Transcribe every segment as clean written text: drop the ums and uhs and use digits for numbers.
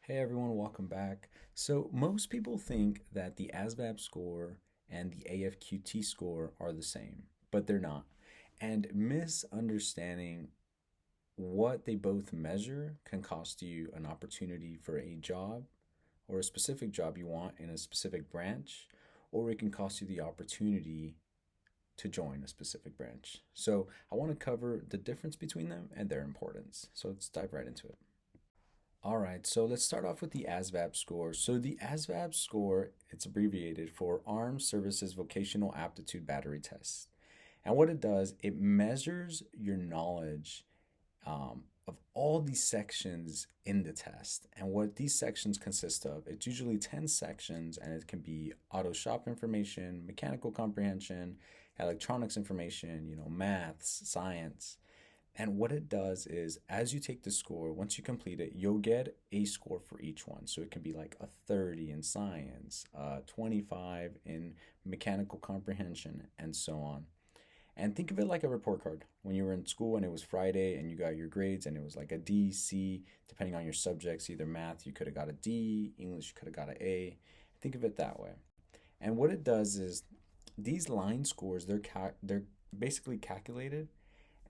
Hey everyone, welcome back. So, most people think that the ASVAB score and the AFQT score are the same, but they're not. And misunderstanding what they both measure can cost you an opportunity for a job or a specific job you want in a specific branch, or it can cost you the opportunity to join a specific branch. So, I want to cover the difference between them and their importance. So, let's dive right into it. All right, so let's start off with the ASVAB score. So the ASVAB score, it's abbreviated for Armed Services Vocational Aptitude Battery Test. And what it does, it measures your knowledge of all these sections in the test. And what these sections consist of, it's usually 10 sections, and it can be auto shop information, mechanical comprehension, electronics information, maths, science. And what it does is, as you take the score, once you complete it, you'll get a score for each one. So it can be like a 30 in science, 25 in mechanical comprehension, and so on. And think of it like a report card. When you were in school and it was Friday and you got your grades and it was like a D, C, depending on your subjects, either math, you could have got a D, English, you could have got an A. Think of it that way. And what it does is these line scores, they're basically calculated,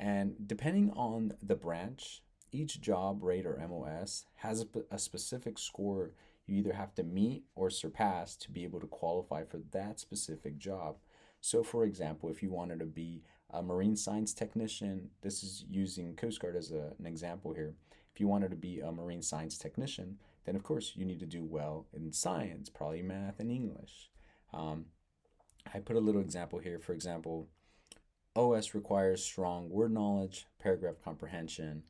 and depending on the branch, each job rate or MOS has a specific score you either have to meet or surpass to be able to qualify for that specific job. So, for example, if you wanted to be a marine science technician, this is using Coast Guard as an example here. If you wanted to be a marine science technician, then of course you need to do well in science, probably math and English. Um, I put a little example here. For example, OS requires strong word knowledge, paragraph comprehension,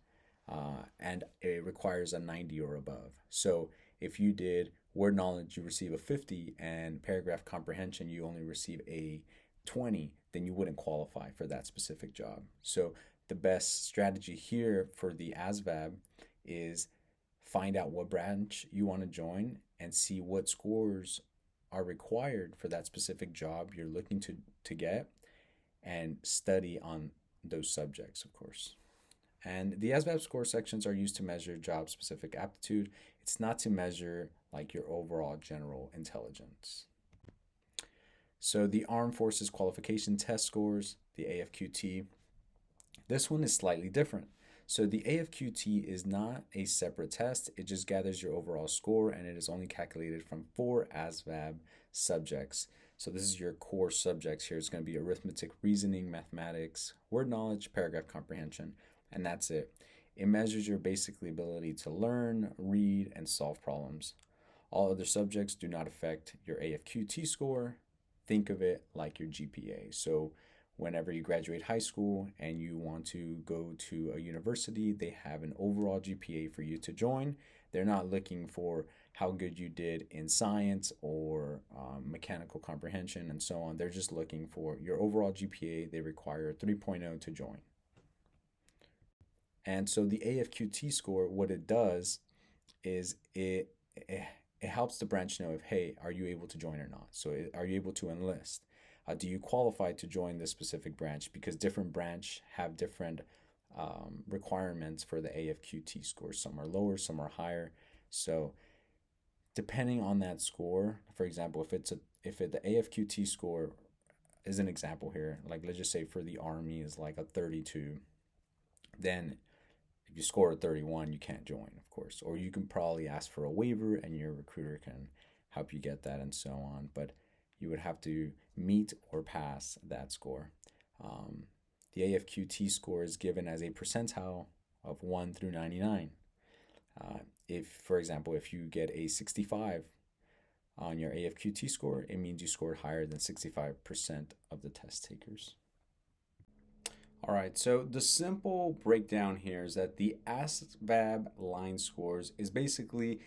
and it requires a 90 or above. So if you did word knowledge, you receive a 50, and paragraph comprehension, you only receive a 20, then you wouldn't qualify for that specific job. So the best strategy here for the ASVAB is find out what branch you want to join and see what scores are required for that specific job you're looking to get, and study on those subjects, of course. And the ASVAB score sections are used to measure job specific aptitude. It's not to measure like your overall general intelligence. So the Armed Forces Qualification Test scores, the AFQT, this one is slightly different. So the AFQT is not a separate test. It just gathers your overall score, and it is only calculated from 4 ASVAB subjects. So this is your core subjects here. It's going to be arithmetic, reasoning, mathematics, word knowledge, paragraph comprehension, and that's it. It measures your basically ability to learn, read, and solve problems. All other subjects do not affect your AFQT score. Think of it like your GPA. So whenever you graduate high school and you want to go to a university, they have an overall GPA for you to join. They're not looking for how good you did in science or mechanical comprehension and so on. They're just looking for your overall GPA. They require a 3.0 to join. And so the AFQT score, what it does is it helps the branch know if, hey, are you able to join or not? So are you able to enlist? Do you qualify to join this specific branch? Because different branch have different requirements for the AFQT score. Some are lower, some are higher. So depending on that score, for example, if the AFQT score is an example here, like let's just say for the Army is like a 32, then if you score a 31, you can't join, of course. Or you can probably ask for a waiver and your recruiter can help you get that and so on. But you would have to meet or pass that score. The AFQT score is given as a percentile of 1 through 99. If, for example, if you get a 65 on your AFQT score, it means you scored higher than 65% of the test takers. All right, so the simple breakdown here is that the ASVAB line scores is basically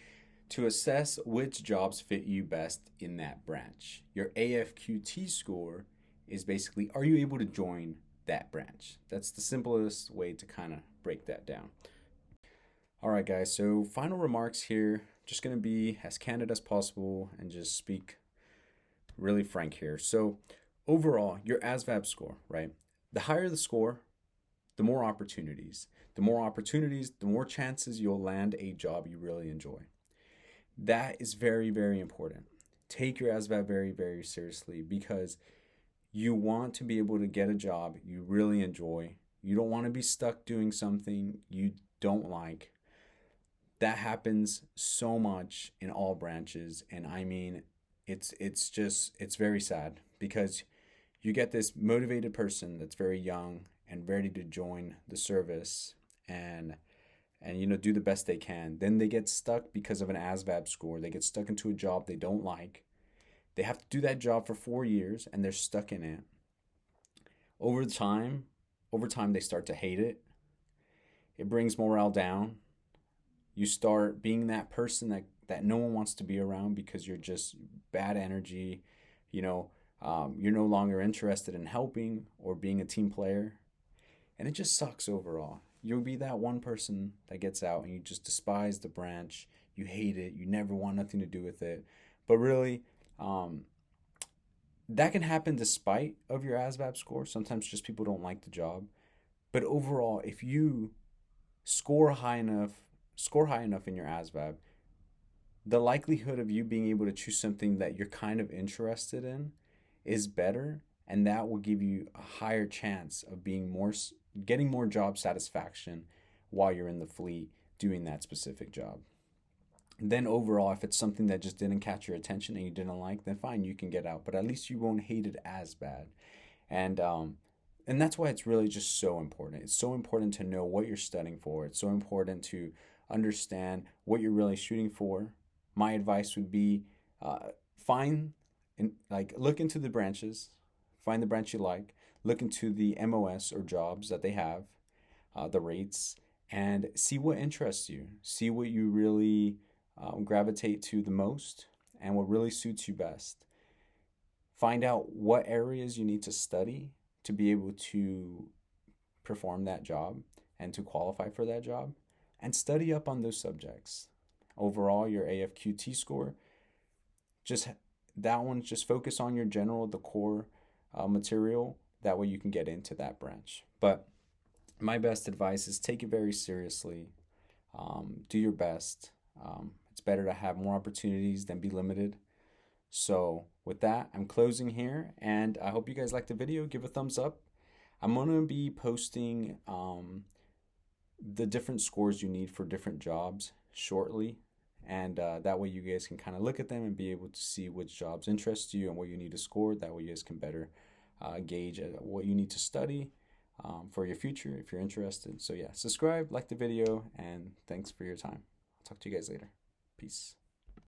to assess which jobs fit you best in that branch. Your AFQT score is basically, are you able to join that branch? That's the simplest way to kind of break that down. All right, guys, so final remarks here. Just going to be as candid as possible and just speak really frank here. So overall, your ASVAB score, right? The higher the score, the more opportunities. The more opportunities, the more chances you'll land a job you really enjoy. That is very, very important. Take your ASVAB very, very seriously because you want to be able to get a job you really enjoy. You don't want to be stuck doing something you don't like. That happens so much in all branches, and I mean it's very sad because you get this motivated person that's very young and ready to join the service and do the best they can. Then they get stuck because of an ASVAB score. They get stuck into a job they don't like. They have to do that job for 4 years and they're stuck in it. Over time, over time they start to hate it. It brings morale down. You start being that person that no one wants to be around because you're just bad energy. You know, you're no longer interested in helping or being a team player. And it just sucks overall. You'll be that one person that gets out and you just despise the branch. You hate it. You never want nothing to do with it. But really, that can happen despite of your ASVAB score. Sometimes just people don't like the job. But overall, if you score high enough, in your ASVAB, the likelihood of you being able to choose something that you're kind of interested in is better, and that will give you a higher chance of getting more job satisfaction while you're in the fleet doing that specific job. Then overall, if it's something that just didn't catch your attention and you didn't like, then fine, you can get out, but at least you won't hate it as bad. And that's why it's really just so important. It's so important to know what you're studying for. It's so important to understand what you're really shooting for. My advice would be find and look into the branches, find the branch you like, look into the MOS or jobs that they have, the rates, and see what interests you. See what you really gravitate to the most and what really suits you best. Find out what areas you need to study to be able to perform that job and to qualify for that job, and study up on those subjects. Overall, your AFQT score, just just focus on the core material. That way you can get into that branch. But my best advice is take it very seriously. Do your best. It's better to have more opportunities than be limited. So with that, I'm closing here, and I hope you guys liked the video. Give a thumbs up. I'm going to be posting the different scores you need for different jobs shortly, and that way you guys can kind of look at them and be able to see which jobs interest you and what you need to score. That way you guys can better gauge what you need to study for your future if you're interested. So yeah, subscribe, like the video, and thanks for your time. I'll talk to you guys later. Peace.